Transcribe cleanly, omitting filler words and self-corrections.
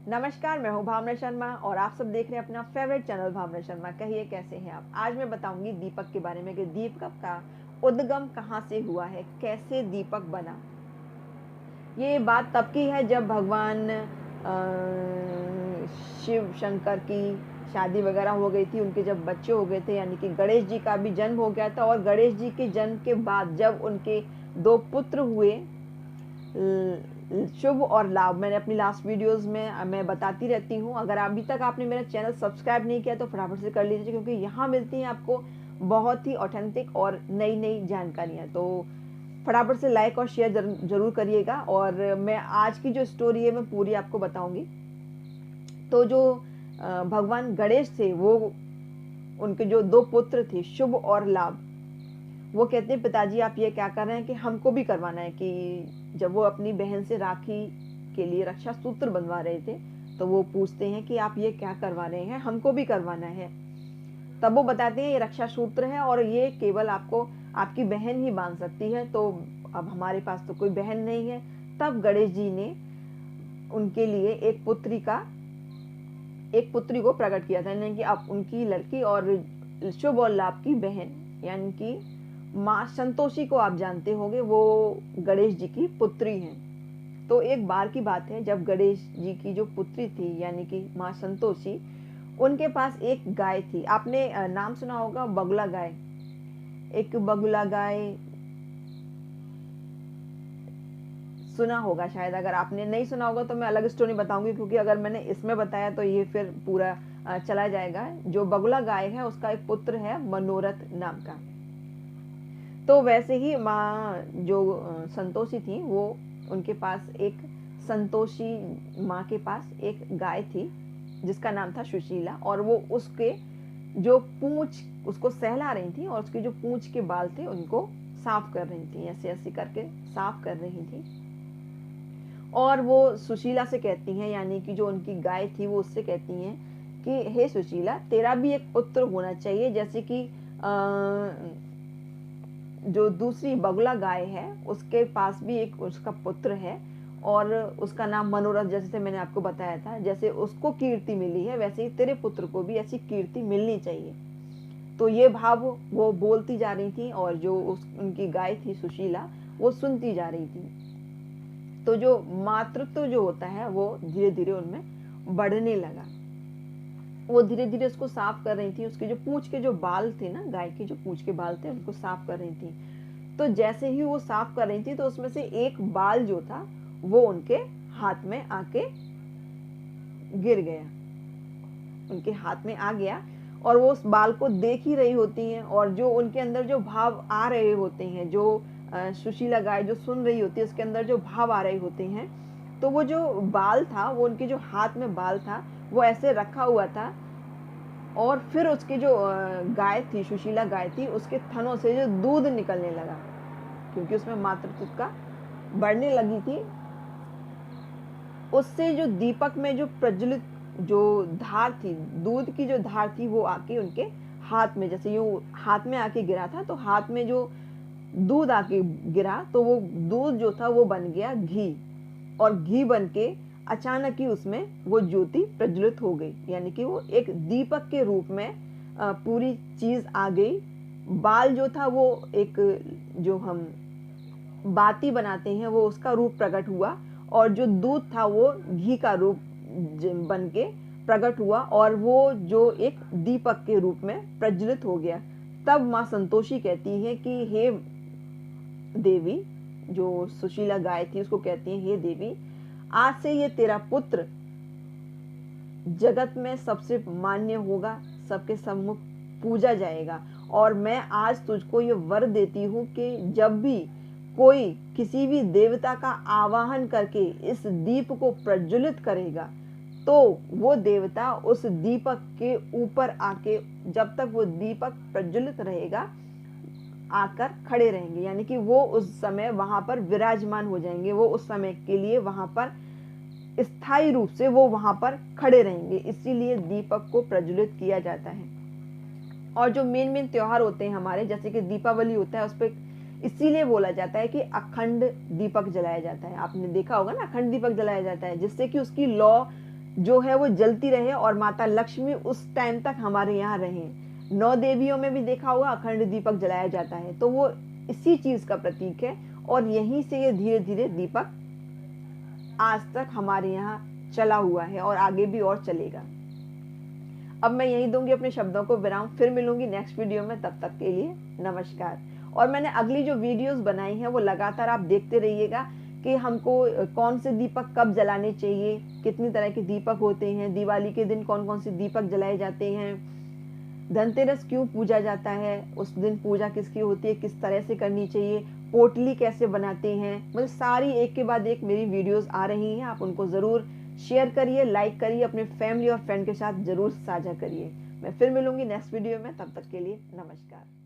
नमस्कार, मैं हूँ भावना शर्मा और आप सब देख रहे हैं अपना फेवरेट चैनल भावना शर्मा। कहिए कैसे हैं आप। आज मैं बताऊंगी दीपक के बारे में कि दीपक का उद्गम कहाँ से हुआ है, कैसे दीपक बना। ये बात तब की है जब भगवान शिव शंकर की शादी वगैरह हो गई थी, उनके जब बच्चे हो गए थे, यानी कि गणेश जी का भी जन्म हो गया था। और गणेश जी के जन्म के बाद जब उनके दो पुत्र हुए, शुभ और लाभ, मैंने अपनी लास्ट वीडियोस में मैं बताती रहती हूँ। अगर अभी तक आपने मेरा चैनल सब्सक्राइब नहीं किया तो फटाफट से कर लीजिए, क्योंकि यहाँ मिलती हैं आपको बहुत ही ऑथेंटिक और नई नई जानकारियाँ। तो फटाफट से लाइक और शेयर जरूर करिएगा। और मैं आज की जो स्टोरी है मैं पूरी आपको बताऊंगी। तो जो भगवान गणेश थे, वो उनके जो दो पुत्र थे, शुभ और लाभ, वो कहते हैं पिताजी आप ये क्या कर रहे हैं कि हमको भी करवाना है। कि जब वो अपनी बहन से राखी के लिए रक्षा सूत्र बनवा रहे थे तो वो पूछते हैं कि आप ये क्या करवा रहे हैं, हमको भी करवाना है। तब वो बताते हैं ये रक्षा सूत्र है और ये केवल आपको आपकी बहन ही बांध सकती है। तो अब हमारे पास तो कोई बहन नहीं है। तब गणेश जी ने उनके लिए एक पुत्री को प्रकट किया था, यानी कि अब उनकी लड़की और शुभ और लाभ की बहन, यानी कि माँ संतोषी को आप जानते होंगे, वो गणेश जी की पुत्री हैं। तो एक बार की बात है जब गणेश जी की जो पुत्री थी, यानी कि माँ संतोषी, उनके पास एक गाय थी। आपने नाम सुना होगा बगुला गाय। एक बगुला गाय सुना होगा शायद। अगर आपने नहीं सुना होगा तो मैं अलग स्टोरी बताऊंगी, क्योंकि अगर मैंने इसमें बताया तो ये फिर पूरा चला जाएगा। जो बगुला गाय है उसका एक पुत्र है मनोरथ नाम का। तो वैसे ही माँ जो संतोषी थी, वो उनके पास एक संतोषी माँ के पास एक गाय थी जिसका नाम था सुशीला। और वो उसके जो पूंछ उसको सहला रही थी और उसके जो पूंछ के बाल थे उनको साफ कर रही थी, ऐसे ऐसे करके साफ कर रही थी। और वो सुशीला से कहती हैं, यानी कि जो उनकी गाय थी वो उससे कहती हैं कि हे सुशीला, तेरा भी एक पुत्र होना चाहिए, जैसे कि जो दूसरी बगुला गाय है उसके पास भी एक उसका पुत्र है और उसका नाम मनोरथ, जैसे मैंने आपको बताया था। जैसे उसको कीर्ति मिली है वैसे ही तेरे पुत्र को भी ऐसी कीर्ति मिलनी चाहिए। तो ये भाव वो बोलती जा रही थी और जो उनकी गाय थी सुशीला, वो सुनती जा रही थी। तो जो मातृत्व जो होता है वो धीरे धीरे उनमें बढ़ने लगा। वो धीरे धीरे उसको साफ कर रही थी, उसके जो पूंछ के जो बाल थे ना, गाय के जो पूंछ के बाल थे उनको साफ कर रही थी। तो जैसे ही वो साफ कर रही थी तो उसमें से एक बाल जो था वो उनके हाथ में आके गिर गया, उनके हाथ में आ गया। और वो उस बाल को देख ही रही होती हैं और जो उनके अंदर जो भाव आ रहे होते हैं, जो सुशीला गाय जो सुन रही होती है उसके अंदर जो भाव आ रहे होते हैं, तो वो जो बाल था, वो उनके जो हाथ में बाल था वो ऐसे रखा हुआ था। और फिर उसकी जो गाय थी, सुशीला गाय थी, उसके थनों से जो दूध निकलने लगा, क्योंकि उसमें मातृत्व का बढ़ने लगी थी। उससे जो दीपक में जो प्रज्वलित जो धार थी, दूध की जो धार थी, वो आके उनके हाथ में, जैसे यूं हाथ में आके गिरा था तो हाथ में जो दूध आके गिरा तो वो दूध जो था वो बन गया घी। और घी बन के अचानक ही उसमें वो ज्योति प्रज्वलित हो गई, यानी कि वो एक दीपक के रूप में पूरी चीज आ गई। बाल जो था वो एक, जो हम बाती बनाते हैं, वो उसका रूप प्रकट हुआ। और जो दूध था वो घी का रूप बन के प्रकट हुआ और वो जो एक दीपक के रूप में प्रज्वलित हो गया। तब माँ संतोषी कहती है कि हे देवी, जो सुशीला गाय थी उसको कहती है, हे देवी, आज से ये तेरा पुत्र जगत में सबसे मान्य होगा, सबके सम्मुख पूजा जाएगा। और मैं आज तुझको ये वर देती हूँ कि जब भी कोई किसी भी देवता का आवाहन करके इस दीप को प्रज्वलित करेगा तो वो देवता उस दीपक के ऊपर आके, जब तक वो दीपक प्रज्वलित रहेगा, आकर खड़े रहेंगे, यानी कि वो उस समय वहां पर विराजमान हो जाएंगे। वो उस समय के लिए वहां पर स्थायी रूप से वो वहां पर खड़े रहेंगे। इसीलिए दीपक को प्रज्वलित किया जाता है। और जो मेन मेन त्योहार होते हैं हमारे, जैसे कि दीपावली होता है, उस पर इसीलिए बोला जाता है कि अखंड दीपक जलाया जाता है। आपने देखा होगा ना, अखंड दीपक जलाया जाता है, जिससे कि उसकी लौ जो है वो जलती रहे और माता लक्ष्मी उस टाइम तक हमारे यहाँ रहें। 9 देवियों में भी देखा होगा अखंड दीपक जलाया जाता है, तो वो इसी चीज का प्रतीक है। और यहीं से ये धीरे धीरे दीपक आज तक हमारे यहाँ चला हुआ है और आगे भी और चलेगा। अब मैं यही दूंगी अपने शब्दों को विराम, फिर मिलूंगी नेक्स्ट वीडियो में। तब तक के लिए नमस्कार। और मैंने अगली जो वीडियोस बनाई हैं वो लगातार आप देखते रहिएगा कि हमको कौन से दीपक कब जलाने चाहिए, कितनी तरह के दीपक होते हैं, दिवाली के दिन कौन कौन से दीपक जलाए जाते हैं, धनतेरस क्यों पूजा जाता है, उस दिन पूजा किसकी होती है, किस तरह से करनी चाहिए, पोटली कैसे बनाते हैं, मतलब सारी एक के बाद एक मेरी वीडियोस आ रही हैं। आप उनको ज़रूर शेयर करिए, लाइक करिए, अपने फैमिली और फ्रेंड के साथ ज़रूर साझा करिए। मैं फिर मिलूंगी नेक्स्ट वीडियो में, तब तक के लिए नमस्कार।